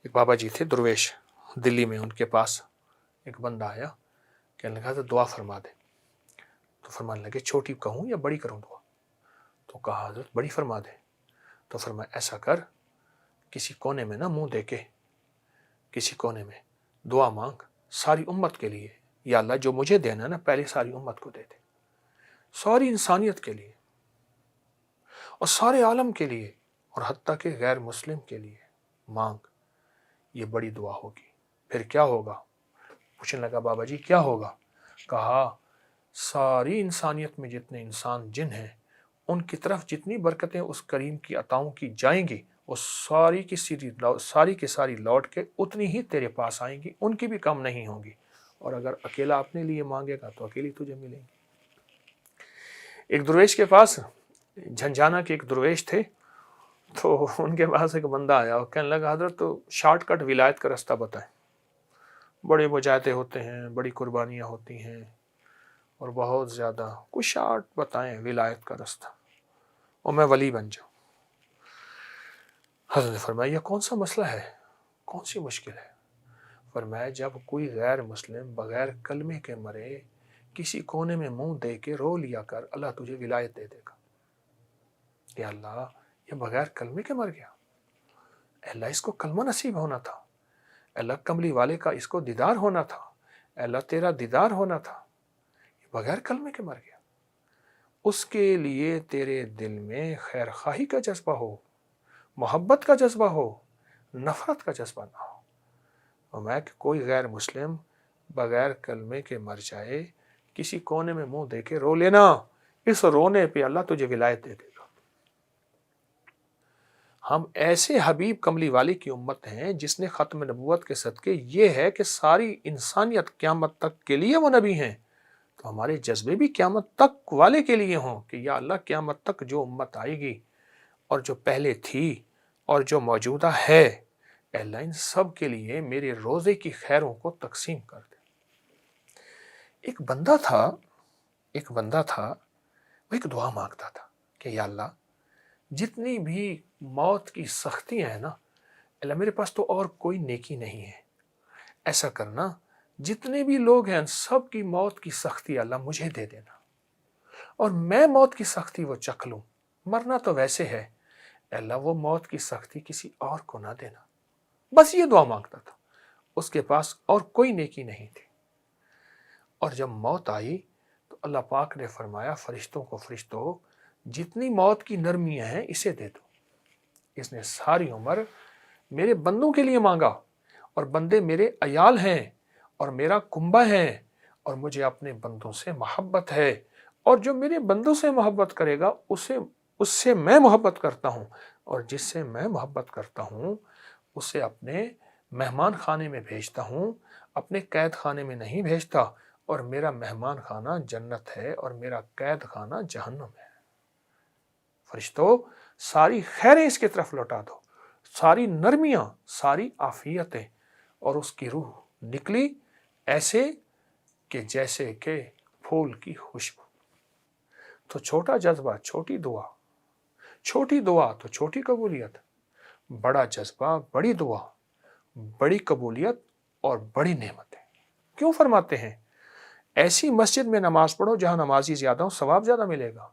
ایک بابا جی تھے درویش دلی میں، ان کے پاس ایک بندہ آیا، کہنے لگا تو دعا فرما دے. تو فرمانے لگے چھوٹی کہوں یا بڑی کروں دعا؟ تو کہا حضرت بڑی فرما دے. تو فرمایا ایسا کر، کسی کونے میں نہ منہ دے کے کسی کونے میں دعا مانگ ساری امت کے لیے، یا اللہ جو مجھے دینا نا پہلے ساری امت کو دے دے، ساری انسانیت کے لیے اور سارے عالم کے لیے، اور حتیٰ کہ غیر مسلم کے لیے مانگ. یہ بڑی دعا ہوگی. پھر کیا ہوگا؟ پوچھنے لگا بابا جی کیا ہوگا؟ کہا ساری انسانیت میں جتنے انسان جن ہیں ان کی طرف جتنی برکتیں اس کریم کی عطاؤں کی جائیں گی، وہ ساری کی ساری لوٹ کے اتنی ہی تیرے پاس آئیں گی، ان کی بھی کم نہیں ہوں گی. اور اگر اکیلا اپنے لیے مانگے گا تو اکیلی تجھے ملیں گی. ایک درویش کے پاس، جھنجھانا کے ایک درویش تھے، تو ان کے پاس ایک بندہ آیا اور کہنے لگا حضرت تو شارٹ کٹ ولایت کا رستہ بتائیں. بڑے مجاہدے ہوتے ہیں، بڑی قربانیاں ہوتی ہیں اور بہت زیادہ، کچھ شارٹ بتائیں ولایت کا رستہ اور میں ولی بن جاؤں. حضرت نے فرمایا یہ کون سا مسئلہ ہے، کون سی مشکل ہے؟ فرمایا جب کوئی غیر مسلم بغیر کلمے کے مرے، کسی کونے میں منہ دے کے رو لیا کر، اللہ تجھے ولایت دے دے گا. یا اللہ یہ بغیر کلمے کے مر گیا، اے اللہ اس کو کلمہ نصیب ہونا تھا، اے اللہ کملی والے کا اس کو دیدار ہونا تھا، اے اللہ تیرا دیدار ہونا تھا، یہ بغیر کلمے کے مر گیا. اس کے لیے تیرے دل میں خیر خواہی کا جذبہ ہو، محبت کا جذبہ ہو، نفرت کا جذبہ نہ ہو. اور میں کہ کوئی غیر مسلم بغیر کلمے کے مر جائے، کسی کونے میں منہ دے کے رو لینا، اس رونے پہ اللہ تجھے ولایت دے دے گا. ہم ایسے حبیب کملی والی کی امت ہیں جس نے ختم نبوت کے صدقے یہ ہے کہ ساری انسانیت قیامت تک کے لیے وہ نبی ہیں. تو ہمارے جذبے بھی قیامت تک والے کے لیے ہوں کہ یا اللہ قیامت تک جو امت آئے گی اور جو پہلے تھی اور جو موجودہ ہے، اے اللہ ان سب کے لیے میرے روزے کی خیروں کو تقسیم کر دے. ایک بندہ تھا وہ ایک دعا مانگتا تھا کہ یا اللہ جتنی بھی موت کی سختیاں ہیں نا، اللہ میرے پاس تو اور کوئی نیکی نہیں ہے، ایسا کرنا جتنے بھی لوگ ہیں سب کی موت کی سختی اللہ مجھے دے دینا اور میں موت کی سختی وہ چکھ لوں. مرنا تو ویسے ہے، اے اللہ وہ موت کی سختی کسی اور کو نہ دینا. بس یہ دعا مانگتا تھا، اس کے پاس اور کوئی نیکی نہیں تھی. اور جب موت آئی تو اللہ پاک نے فرمایا فرشتوں کو، فرشتوں جتنی موت کی نرمیاں ہیں اسے دے دو. اس نے ساری عمر میرے بندوں کے لیے مانگا، اور بندے میرے عیال ہیں اور میرا کنبہ ہے اور مجھے اپنے بندوں سے محبت ہے، اور جو میرے بندوں سے محبت کرے گا اس سے میں محبت کرتا ہوں، اور جس سے میں محبت کرتا ہوں اسے اپنے مہمان خانے میں بھیجتا ہوں، اپنے قید خانے میں نہیں بھیجتا. اور میرا مہمان خانہ جنت ہے اور میرا قید خانہ جہنم ہے. فرشتوں ساری خیریں اس کی طرف لوٹا دو، ساری نرمیاں، ساری عافیتیں. اور اس کی روح نکلی ایسے کہ جیسے کہ پھول کی خوشبو. تو چھوٹا جذبہ چھوٹی دعا، چھوٹی دعا تو چھوٹی قبولیت، بڑا جذبہ بڑی دعا، بڑی قبولیت اور بڑی نعمتیں. کیوں فرماتے ہیں ایسی مسجد میں نماز پڑھو جہاں نمازی زیادہ ہوں، ثواب زیادہ ملے گا.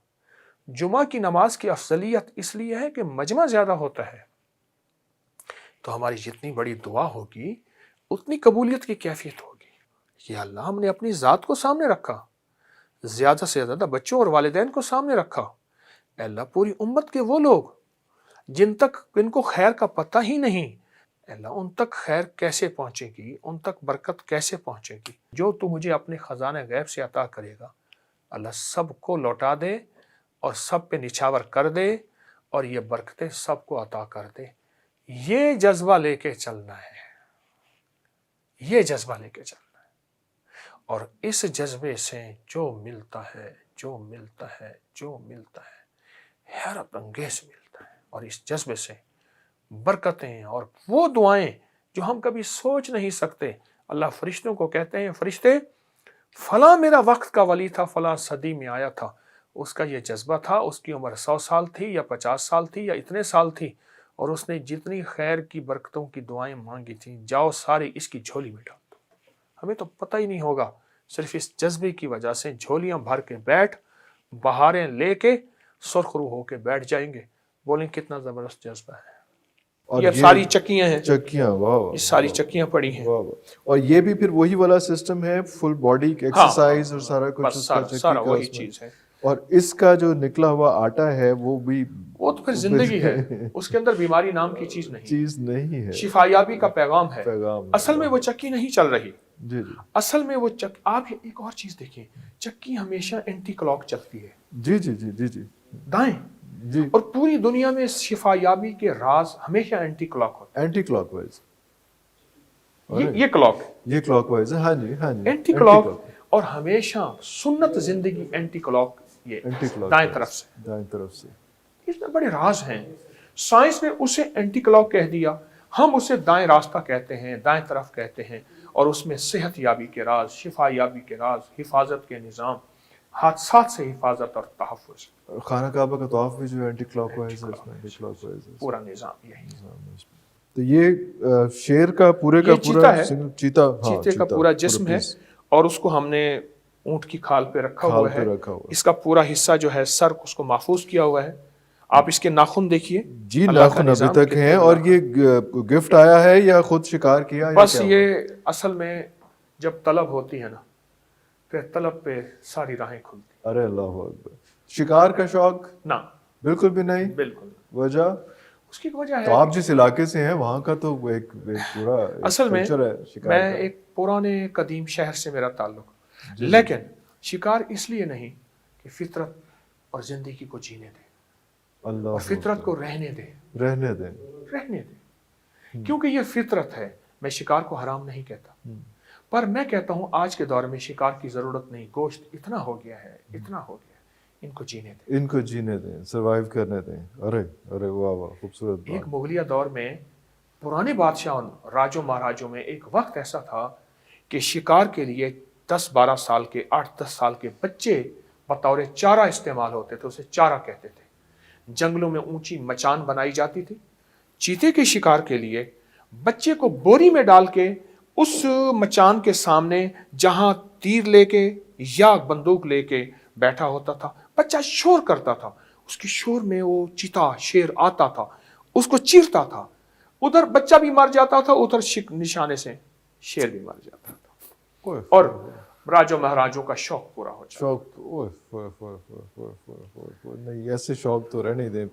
جمعہ کی نماز کی افضلیت اس لیے ہے کہ مجمع زیادہ ہوتا ہے. تو ہماری جتنی بڑی دعا ہوگی اتنی قبولیت کی کیفیت ہوگی. یا اللہ ہم نے اپنی ذات کو سامنے رکھا، زیادہ سے زیادہ بچوں اور والدین کو سامنے رکھا. اے اللہ پوری امت کے وہ لوگ جن کو خیر کا پتہ ہی نہیں، اے اللہ ان تک خیر کیسے پہنچے گی، ان تک برکت کیسے پہنچے گی. جو تو مجھے اپنے خزانہ غیب سے عطا کرے گا اللہ سب کو لوٹا دے اور سب پہ نچھاور کر دے اور یہ برکتیں سب کو عطا کر دے. یہ جذبہ لے کے چلنا ہے، یہ جذبہ لے کے چلنا ہے. اور اس جذبے سے جو ملتا ہے حیرت انگیز ملتا ہے. اور اس جذبے سے برکتیں اور وہ دعائیں جو ہم کبھی سوچ نہیں سکتے. اللہ فرشتوں کو کہتے ہیں فرشتے فلاں میرا وقت کا ولی تھا، فلاں صدی میں آیا تھا، اس کا یہ جذبہ تھا، اس کی عمر 100 سال تھی یا 50 سال تھی یا اتنے سال تھی، اور اس نے جتنی خیر کی برکتوں کی دعائیں مانگی تھیں جاؤ سارے اس کی جھولی میں ڈال دو. ہمیں تو پتہ ہی نہیں ہوگا, صرف اس جذبے کی وجہ سے جھولیاں بھر کے بیٹھ بہاریں لے کے سرخرو ہو کے بیٹھ جائیں گے. بولیں کتنا زبردست جذبہ ہے. اور یہ ساری چکیاں ہیں, چکیاں, واہ واہ, یہ ساری چکیاں پڑی ہیں. واہ واہ. اور یہ بھی پھر وہی والا سسٹم ہے, فل باڈی ایکسرسائز اور سارا کچھ بس اس کا چکی سارا کا وہی اس میں. چیز ہے. اور اس کا جو نکلا ہوا آٹا ہے وہ بھی وہ تو پھر زندگی ہے, اس کے اندر بیماری نام کی چیز نہیں, چیز نہیں ہے, شفایابی کا پیغام ہے. پیغام. اصل میں وہ چکی نہیں چل رہی, جی جی اصل میں وہ آپ ایک اور چیز دیکھیں, چکی ہمیشہ اینٹی کلاک چلتی ہے, جی جی جی جی جی دائیں. جی, اور پوری دنیا میں شفایابی کے راز ہمیشہ اینٹی کلاک ہوتے اینٹی کلاک وائز, ہیں. یہ کلاک یہ کلاک وائز ہے, ہاں جی ہاں جی, اینٹی کلاک, اور ہمیشہ سنت زندگی اینٹی کلاک, یہ اینٹی کلاک دائیں طرف سے. دائیں طرف سے. اس میں بڑے راز ہیں. سائنس نے اسے اینٹی کلاک کہہ دیا, ہم اسے دائیں راستہ کہتے ہیں, دائیں طرف کہتے ہیں. اور اس میں صحت یابی کے راز, شفا یابی کے راز, حفاظت کے نظام, حادثات سے حفاظت اور تحفظ. خانہ کعبہ کا طواف بھی جو اینٹی کلاک وائز ہے, اس میں اینٹی کلاک وائز ہے پورا نظام یہی. تو یہ شیر کا پورے کا پورا چیتا, چیتے کا پورا جسم ہے, اور اس کو ہم نے اونٹ کی کھال پہ رکھا ہوا ہے. اس کا پورا حصہ جو ہے سر اس کو محفوظ کیا ہوا ہے. آپ اس کے ناخن دیکھیے, جی ناخن ابھی تک ہیں. اور یہ گفٹ آیا ہے یا خود شکار کیا؟ بس یہ اصل میں جب طلب ہوتی ہے نا, پھر طلب پہ ساری راہیں کھلتی. ارے اللہ اکبر. شکار کا شوق نہ بالکل بھی نہیں؟ بالکل. وجہ اس کی وجہ ہے, تو آپ جس علاقے سے ہیں وہاں کا تو ایک پورا اصل میں میں ایک پرانے قدیم شہر سے میرا تعلق, لیکن شکار اس لیے نہیں کہ فطرت اور زندگی کو جینے دے, اور فطرت کو رہنے دے, کیونکہ یہ فطرت ہے. میں شکار کو حرام نہیں کہتا, پر میں کہتا ہوں آج کے دور میں شکار کی ضرورت نہیں. گوشت اتنا ہو گیا ہے, اتنا ہو گیا, ان کو جینے دیں, ان کو جینے دیں, سروائیو کرنے دیں. ارے ارے واہ واہ, خوبصورت بات. ایک مغلیہ دور میں پرانے بادشاہوں راجوں مہاراجوں میں ایک وقت ایسا تھا کہ شکار کے لیے 10-12 سال کے 8-10 سال کے بچے بطور چارہ استعمال ہوتے تھے, اسے چارہ کہتے تھے. جنگلوں میں اونچی مچان بنائی جاتی تھی. چیتے کے شکار کے لیے بچے کو بوری میں ڈال کے اس مچان کے سامنے جہاں تیر لے کے یا بندوق لے کے بیٹھا ہوتا تھا, بچہ شور کرتا تھا, اس کی شور میں وہ چیتا شیر آتا تھا, اس کو چیرتا تھا. ادھر بچہ بھی مر جاتا تھا, ادھر نشانے سے شیر بھی مر جاتا تھا, اور راجوں مہاراجوں کا شوق پورا ہو جاتا. شوق نہیں, ایسے شوق تو رہنے دیں.